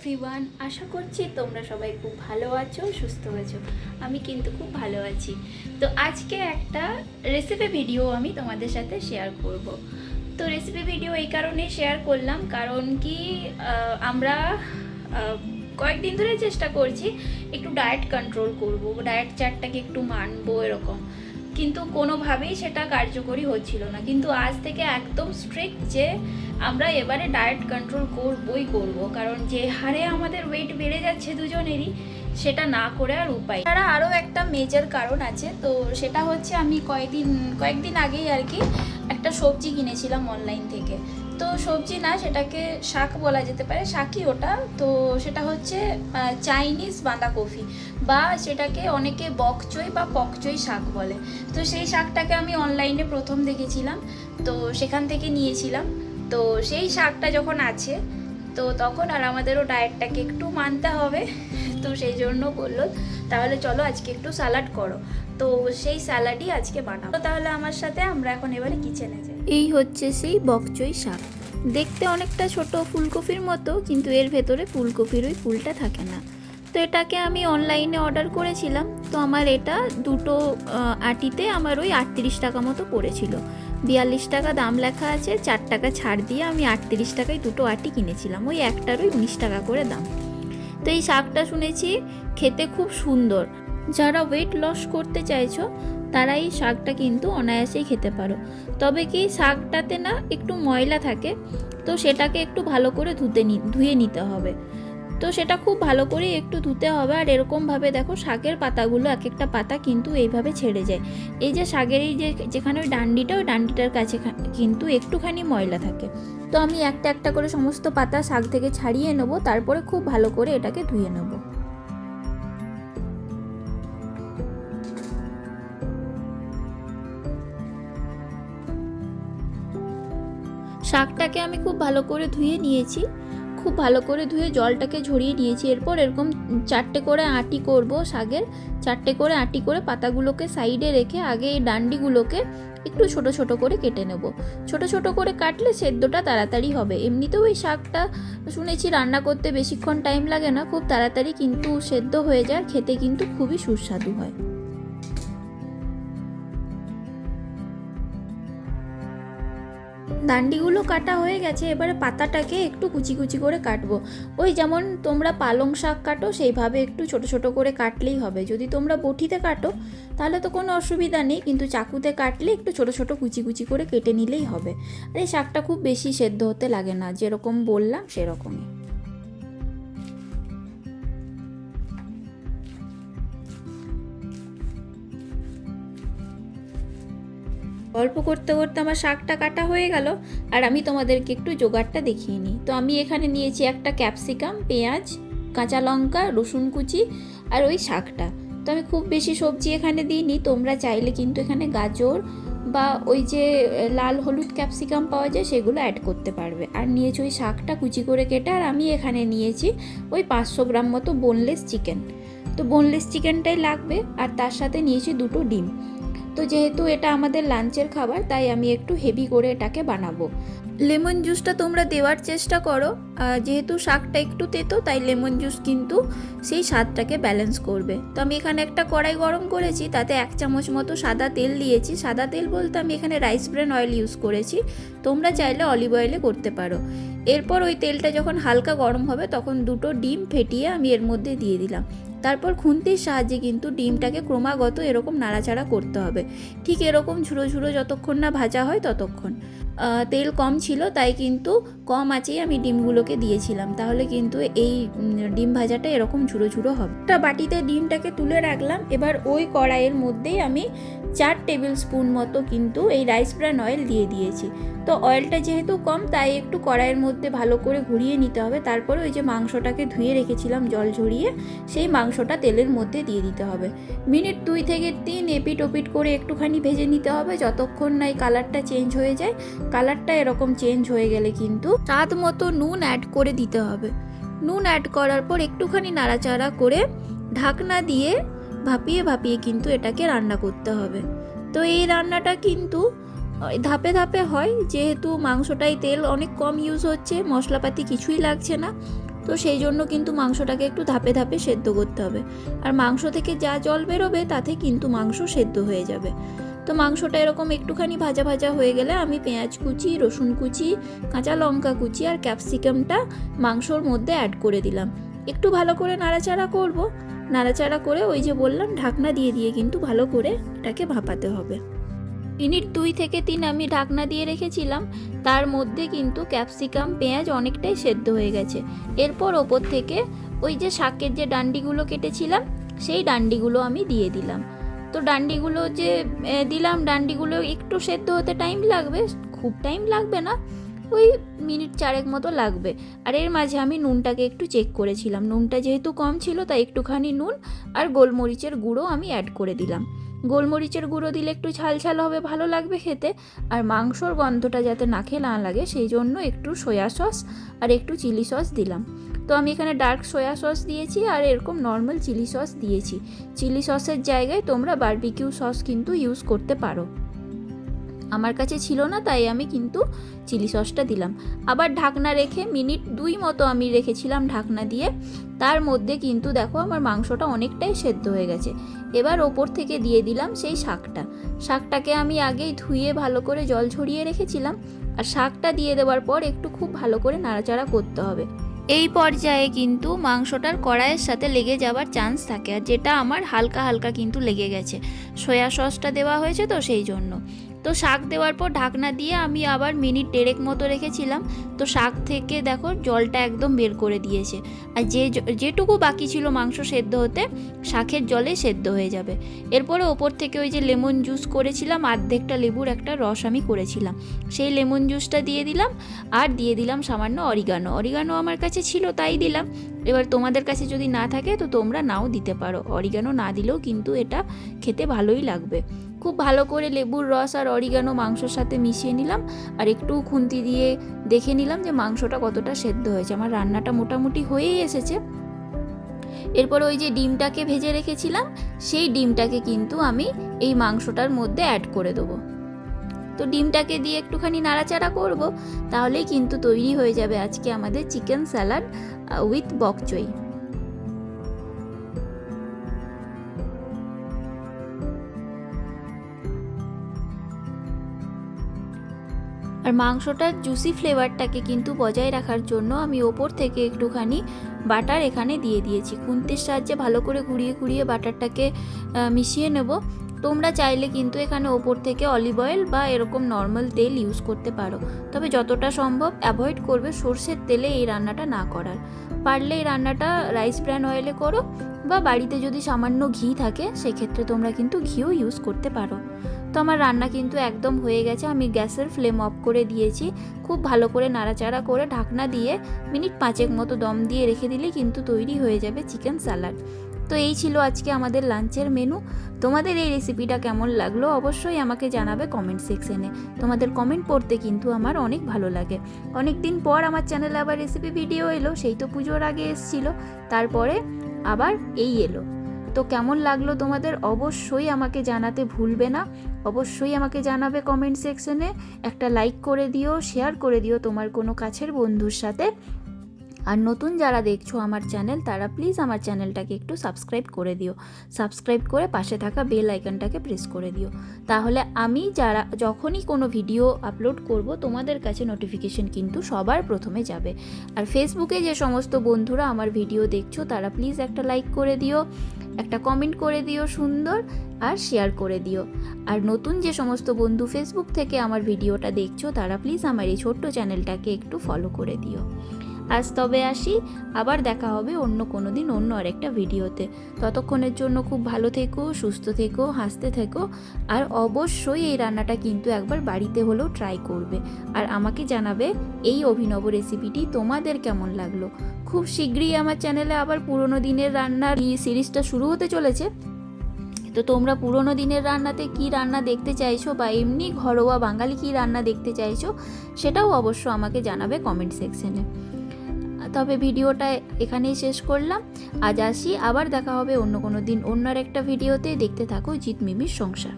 Everyone, আশা করছি তোমরা সবাই খুব ভালো আছো, সুস্থ আছো। আমি কিন্তু খুব ভালো আছি। তো আজকে একটা রেসিপি ভিডিও আমি তোমাদের সাথে শেয়ার করব। তো রেসিপি ভিডিও এই কারণে শেয়ার করলাম কারণ কি আমরা কয়েকদিন ধরে চেষ্টা করছি একটু ডায়েট কন্ট্রোল করব, ডায়েট চার্টটাকে একটু মানবো এরকম, কিন্তু কোনোভাবেই সেটা কার্যকরী হচ্ছিল না। কিন্তু আজ থেকে একদম স্ট্রিক্ট যে আমরা এবারে ডায়েট কন্ট্রোল করবই করব, কারণ যে হারে আমাদের ওয়েট বেড়ে যাচ্ছে দুজনেরই, সেটা না করে আর উপায়। তারা আরও একটা মেজর কারণ আছে, তো সেটা হচ্ছে আমি কয়েকদিন আগেই আর কি একটা সবজি কিনেছিলাম অনলাইন থেকে। তো সবজি না, সেটাকে শাক বলা যেতে পারে, শাকই ওটা। তো সেটা হচ্ছে চাইনিজ বাঁধাকপি, বা সেটাকে অনেকে বকচই বা পকচই শাক বলে। তো সেই শাকটাকে আমি অনলাইনে প্রথম দেখেছিলাম, তো সেখান থেকে নিয়েছিলাম। তো সেই শাকটা যখন আছে, তো তখন আর আমাদেরও ডায়েটটাকে একটু মানতে হবে। তো সেই জন্য বললো তাহলে চলো আজকে একটু স্যালাড করো। তো সেই স্যালাডই আজকে বানাবো। তো তাহলে আমার সাথে আমরা এখন এবারে কিচেনে যাই। এই হচ্ছে সেই বকচই শাক। দেখতে অনেকটা ছোট ফুলকপির মতো, কিন্তু এর ভেতরে ফুলকপির ওই ফুলটা থাকে না। তো এটাকে আমি অনলাইনে অর্ডার করেছিলাম। তো আমার এটা দুটো আটিতে আমার ওই 38 টাকা মতো পড়েছিল। 42 টাকা দাম লেখা আছে, 4 টাকা ছাড় দিয়ে আমি 38 টাকায় দুটো আটি কিনেছিলাম। ওই একটার ওই 19 টাকা করে দাম। তো এই শাকটা শুনেছি খেতে খুব সুন্দর। যারা ওয়েট লস করতে চাইছো তারা এই শাকটা কিন্তু অনায়াসেই খেতে পারো। তবে কি শাকটাতে না একটু ময়লা থাকে, তো সেটাকে একটু ভালো করে ধুয়ে নিতে হবে। তো সেটা খুব ভালো করে একটু ধুতে হবে। আর এরকমভাবে দেখো শাকের পাতাগুলো এক একটা পাতা কিন্তু এইভাবে ছেড়ে যায়। এই যে শাকের এই যেখানে ওই ডান্ডিটা, ওই ডান্ডিটার কাছে কিন্তু একটুখানি ময়লা থাকে। তো আমি একটা একটা করে সমস্ত পাতা শাক থেকে ছাড়িয়ে নেব, তারপরে খুব ভালো করে এটাকে ধুয়ে নেব। শাকটাকে আমি খুব ভালো করে ধুয়ে নিয়েছি, খুব ভালো করে ধুয়ে জলটাকে ঝরিয়ে নিয়েছি। এরপর এরকম 4টে করে আটি করব শাকের। 4টে করে আটি করে পাতাগুলোকে সাইডে রেখে আগে এই ডান্ডিগুলোকে একটু ছোট ছোট করে কেটে নেব। ছোট ছোট করে কাটলে সেদ্ধটা তাড়াতাড়ি হবে। এমনিতেও এই শাকটা শুনেছি রান্না করতে বেশিক্ষণ টাইম লাগে না, খুব তাড়াতাড়ি কিন্তু সেদ্ধ হয়ে যায়, খেতে কিন্তু খুবই সুস্বাদু হয়। ডান্ডিগুলো কাটা হয়ে গেছে, এবারে পাতাটাকে একটু কুচি কুচি করে কাটবো। ওই যেমন তোমরা পালং শাক কাটো সেইভাবে একটু ছোট ছোট করে কাটলেই হবে। যদি তোমরা বটিতে কাটো তাহলে তো কোনো অসুবিধা নেই, কিন্তু চাকুতে কাটলে একটু ছোট ছোট কুচি কুচি করে কেটে নিলেই হবে। আর এই শাকটা খুব বেশি সেদ্ধ হতে লাগে না, যেরকম বললাম সেরকমই। গল্প করতে করতে আমার শাকটা কাটা হয়ে গেল, আর আমি তোমাদেরকে একটু জোগাড়টা দেখিয়ে নিই। তো আমি এখানে নিয়েছি একটা ক্যাপসিকাম, পেঁয়াজ, কাঁচা লঙ্কা, রসুন কুচি, আর ওই শাকটা। তো আমি খুব বেশি সবজি এখানে দিইনি, তোমরা চাইলে কিন্তু এখানে গাজর বা ওই যে লাল হলুদ ক্যাপসিকাম পাওয়া যায় সেগুলো অ্যাড করতে পারবে। আর নিয়েছি ওই শাকটা কুচি করে কেটে। আর আমি এখানে নিয়েছি ওই 500 গ্রাম মতো বোনলেস চিকেন। তো বোনলেস চিকেনটাই লাগবে। আর তার সাথে নিয়েছি দুটো ডিম। তো যেহেতু এটা আমাদের লাঞ্চের খাবার, তাই আমি একটু হেভি করে এটাকে বানাবো। লেমন জুসটা তোমরা দেওয়ার চেষ্টা করো, যেহেতু শাকটা একটু তেতো, তাই লেমন জুস কিন্তু সেই স্বাদটাকে ব্যালেন্স করবে। তো আমি এখানে একটা কড়াই গরম করেছি, তাতে 1 চামচ মতো সাদা তেল দিয়েছি। সাদা তেল বলতে আমি এখানে রাইস ব্রেন অয়েল ইউজ করেছি, তোমরা চাইলে অলিভ অয়েলে করতে পারো। এরপর ওই তেলটা যখন হালকা গরম হবে তখন দুটো ডিম ফেটিয়ে আমি এর মধ্যে দিয়ে দিলাম। তারপর খুন্তির সাহায্যে কিন্তু ডিমটাকে ক্রমাগত এরকম নাড়াচাড়া করতে হবে, ঠিক এরকম ঝুড়ো ঝুড়ো যতক্ষণ না ভাজা হয় ততক্ষণ। তেল কম ছিল তাই কিন্তু কম আঁচেই আমি ডিমগুলোকে দিয়েছিলাম, তাহলে কিন্তু এই ডিম ভাজাটা এরকম ঝুড়ো ঝুড়ো হবে। একটা বাটিতে ডিমটাকে তুলে রাখলাম। এবার ওই কড়াইয়ের মধ্যেই আমি 4 টেবিল স্পুন মতো কিন্তু এই রাইস ব্রান অয়েল দিয়ে দিয়েছি। তো অয়েলটা যেহেতু কম, তাই একটু কড়াইয়ের মধ্যে ভালো করে ঘুরিয়ে নিতে হবে। তারপরে ওই যে মাংসটাকে ধুয়ে রেখেছিলাম জল ঝরিয়ে, সেই মাংসটা তেলের মধ্যে দিয়ে দিতে হবে। মিনিট 2 থেকে 3 এপিট ওপিট করে একটুখানি ভেজে নিতে হবে, যতক্ষণ না এই কালারটা চেঞ্জ হয়ে যায়। কালারটা এরকম চেঞ্জ হয়ে গেলে কিন্তু স্বাদ মতো নুন অ্যাড করে দিতে হবে। নুন অ্যাড করার পর একটুখানি নাড়াচাড়া করে ঢাকনা দিয়ে ভাপিয়ে ভাপিয়ে কিন্তু এটাকে রান্না করতে হবে। তো এই রান্নাটা কিন্তু ধাপে ধাপে হয়, যেহেতু মাংসটাই তেল অনেক কম ইউজ হচ্ছে, মশলাপাতি কিছুই লাগছে না। তো সেই জন্য কিন্তু মাংসটাকে একটু ধাপে ধাপে সেদ্ধ করতে হবে। আর মাংস থেকে যা জল বেরোবে তাতে কিন্তু মাংস সেদ্ধ হয়ে যাবে। তো মাংসটা এরকম একটুখানি ভাজা ভাজা হয়ে গেলে আমি পেঁয়াজ কুচি, রসুন কুচি, কাঁচা লঙ্কা কুচি আর ক্যাপসিকামটা মাংসর মধ্যে অ্যাড করে দিলাম। একটু ভালো করে নাড়াচাড়া করব। নাড়াচাড়া করে ওই যে বললাম ঢাকনা দিয়ে দিয়ে কিন্তু ভালো করে এটাকে ভাপাতে হবে। মিনিট 2 থেকে 3 আমি ঢাকনা দিয়ে রেখেছিলাম। তার মধ্যে কিন্তু ক্যাপসিকাম, পেঁয়াজ অনেকটাই সেদ্ধ হয়ে গেছে। এরপর ওপর থেকে ওই যে শাকের যে ডান্ডিগুলো কেটেছিলাম সেই ডান্ডিগুলো আমি দিয়ে দিলাম। তো ডান্ডিগুলো যে দিলাম, ডান্ডিগুলো একটু সেদ্ধ হতে টাইম লাগবে, খুব টাইম লাগবে না, ওই মিনিট 4 মতো লাগবে। আর এর মাঝে আমি নুনটাকে একটু চেক করেছিলাম। নুনটা যেহেতু কম ছিল তাই একটুখানি নুন আর গোলমরিচের গুঁড়ো আমি অ্যাড করে দিলাম। গোলমরিচের গুঁড়ো দিলে একটু ঝাল ঝাল হবে, ভালো লাগবে খেতে। আর মাংসর গন্ধটা যাতে নাকে না লাগে সেই জন্য একটু সয়া সস আর একটু চিলি সস দিলাম। তো আমি এখানে ডার্ক সয়া সস দিয়েছি আর এরকম নর্মাল চিলি সস দিয়েছি। চিলি সসের জায়গায় তোমরা বারবিকিউ সস কিন্তু ইউজ করতে পারো। আমার কাছে ছিল না তাই আমি কিন্তু চিলি সসটা দিলাম। আবার ঢাকনা রেখে মিনিট 2 মতো আমি রেখেছিলাম ঢাকনা দিয়ে। তার মধ্যে কিন্তু দেখো আমার মাংসটা অনেকটাই সেদ্ধ হয়ে গেছে। এবার ওপর থেকে দিয়ে দিলাম সেই শাকটাকে আমি আগেই ধুয়ে ভালো করে জল ঝরিয়ে রেখেছিলাম। আর শাকটা দিয়ে দেওয়ার পর একটু খুব ভালো করে নাড়াচাড়া করতে হবে। এই পর্যায়ে কিন্তু মাংসটার কড়াইয়ের সাথে লেগে যাওয়ার চান্স থাকে, আর যেটা আমার হালকা হালকা কিন্তু লেগে গেছে। সয়া সসটা দেওয়া হয়েছে তো সেই জন্য। তো শাক দেওয়ার পর ঢাকনা দিয়ে আমি আবার মিনিট 1.5 মতো রেখেছিলাম। তো শাক থেকে দেখো জলটা একদম বের করে দিয়েছে। আর যেটুকু বাকি ছিল মাংস সেদ্ধ হতে শাকের জলে সেদ্ধ হয়ে যাবে। এরপরে ওপর থেকে ওই যে লেমন জুস করেছিলাম, অর্ধেকটা লেবুর একটা রস আমি করেছিলাম, সেই লেমন জুসটা দিয়ে দিলাম। আর দিয়ে দিলাম সামান্য অরিগানো আমার কাছে ছিল তাই দিলাম। এবার তোমাদের কাছে যদি না থাকে তো তোমরা নাও দিতে পারো, অরিগানো না দিলেও কিন্তু এটা খেতে ভালোই লাগবে। খুব ভালো করে লেবুর রস আর অরিগানো মাংসর সাথে মিশিয়ে নিলাম। আর একটু খুন্তি দিয়ে দেখে নিলাম যে মাংসটা কতটা সেদ্ধ হয়েছে। আমার রান্নাটা মোটামুটি হয়েই এসেছে। এরপর ওই যে ডিমটাকে ভেজে রেখেছিলাম সেই ডিমটাকে কিন্তু আমি এই মাংসটার মধ্যে অ্যাড করে দেবো। তো ডিমটাকে দিয়ে একটুখানি নাড়াচাড়া করব, তাহলেই কিন্তু তৈরি হয়ে যাবে আজকে আমাদের চিকেন স্যালাড উইথ বক চই। আর মাংসটার জুসি ফ্লেভারটাকে কিন্তু বজায় রাখার জন্য আমি ওপর থেকে একটুখানি বাটার এখানে দিয়ে দিয়েছি। খুন্তির সাহায্যে ভালো করে ঘুরিয়ে ঘুরিয়ে বাটারটাকে মিশিয়ে নেব। তোমরা চাইলে কিন্তু এখানে ওপর থেকে অলিভ অয়েল বা এরকম নর্মাল তেল ইউজ করতে পারো, তবে যতটা সম্ভব অ্যাভয়েড করবে সর্ষের তেলে এই রান্নাটা না করার। পারলে এই রান্নাটা রাইস ব্র্যান অয়েলে করো, বা বাড়িতে যদি সামান্য ঘি থাকে সেক্ষেত্রে তোমরা কিন্তু ঘিও ইউজ করতে পারো। তো আমার রান্না কিন্তু একদম হয়ে গেছে। আমি গ্যাসের ফ্লেম অফ করে দিয়েছি। খুব ভালো করে নাড়াচাড়া করে ঢাকনা দিয়ে মিনিট 5 মতো দম দিয়ে রেখে দিলেই কিন্তু তৈরি হয়ে যাবে চিকেন স্যালাড। তো এই ছিল আজকে আমাদের লাঞ্চের মেনু। তোমাদের এই রেসিপিটা কেমন লাগলো অবশ্যই আমাকে জানাবে কমেন্ট সেকশনে। তোমাদের কমেন্ট পড়তে কিন্তু আমার অনেক ভালো লাগে। অনেক দিন পর আমার চ্যানেলে আবার রেসিপি ভিডিও এলো, সেই তো পুজোর আগে এসেছিলো, তারপরে আবার এই এলো। তো কেমন লাগলো তোমাদের অবশ্যই আমাকে জানাতে ভুলবে না। অবশ্যই আমাকে জানাবে কমেন্ট সেকশনে। একটা লাইক করে দিও, শেয়ার করে দিও তোমার কোনো কাছের বন্ধুর সাথে। আর নতুন যারা দেখছো আমার চ্যানেল তারা প্লিজ আমার চ্যানেলটাকে একটু সাবস্ক্রাইব করে দিও। সাবস্ক্রাইব করে পাশে থাকা বেল আইকনটাকে প্রেস করে দিও, তাহলে আমি যখনই কোনো ভিডিও আপলোড করব তোমাদের কাছে নোটিফিকেশন কিন্তু সবার প্রথমে যাবে। আর ফেসবুকে যে সমস্ত বন্ধুরা আমার ভিডিও দেখছো তারা প্লিজ একটা লাইক করে দিও, একটা কমেন্ট করে দিও সুন্দর, আর শেয়ার করে দিও। আর নতুন যে সমস্ত বন্ধু ফেসবুক থেকে আমার ভিডিওটা দেখছো তারা প্লিজ আমার এই ছোট্ট চ্যানেলটাকে একটু ফলো করে দিও। আজ তবে আসি, আবার দেখা হবে অন্য কোনো দিন অন্য আরেকটা ভিডিওতে। ততক্ষণের জন্য খুব ভালো থেকো, সুস্থ থেকো, হাসতে থেকো। আর অবশ্যই এই রান্নাটা কিন্তু একবার বাড়িতে হলেও ট্রাই করবে, আর আমাকে জানাবে এই অভিনব রেসিপিটি তোমাদের কেমন লাগলো। খুব শীঘ্রই আমার চ্যানেলে আবার পুরনো দিনের রান্নার সিরিজটা শুরু হতে চলেছে। তো তোমরা পুরনো দিনের রান্নাতে কি রান্না দেখতে চাইছো, বা এমনি ঘরোয়া বাঙালি কি রান্না দেখতে চাইছো, সেটাও অবশ্য আমাকে জানাবে কমেন্ট সেকশনে। তবে ভিডিওটা এখানেই শেষ করলাম। আজ আসি, আবার দেখা হবে অন্য কোনো দিন অন্য একটা ভিডিওতে। দেখতে থাকো জিৎ মিমির সংসার।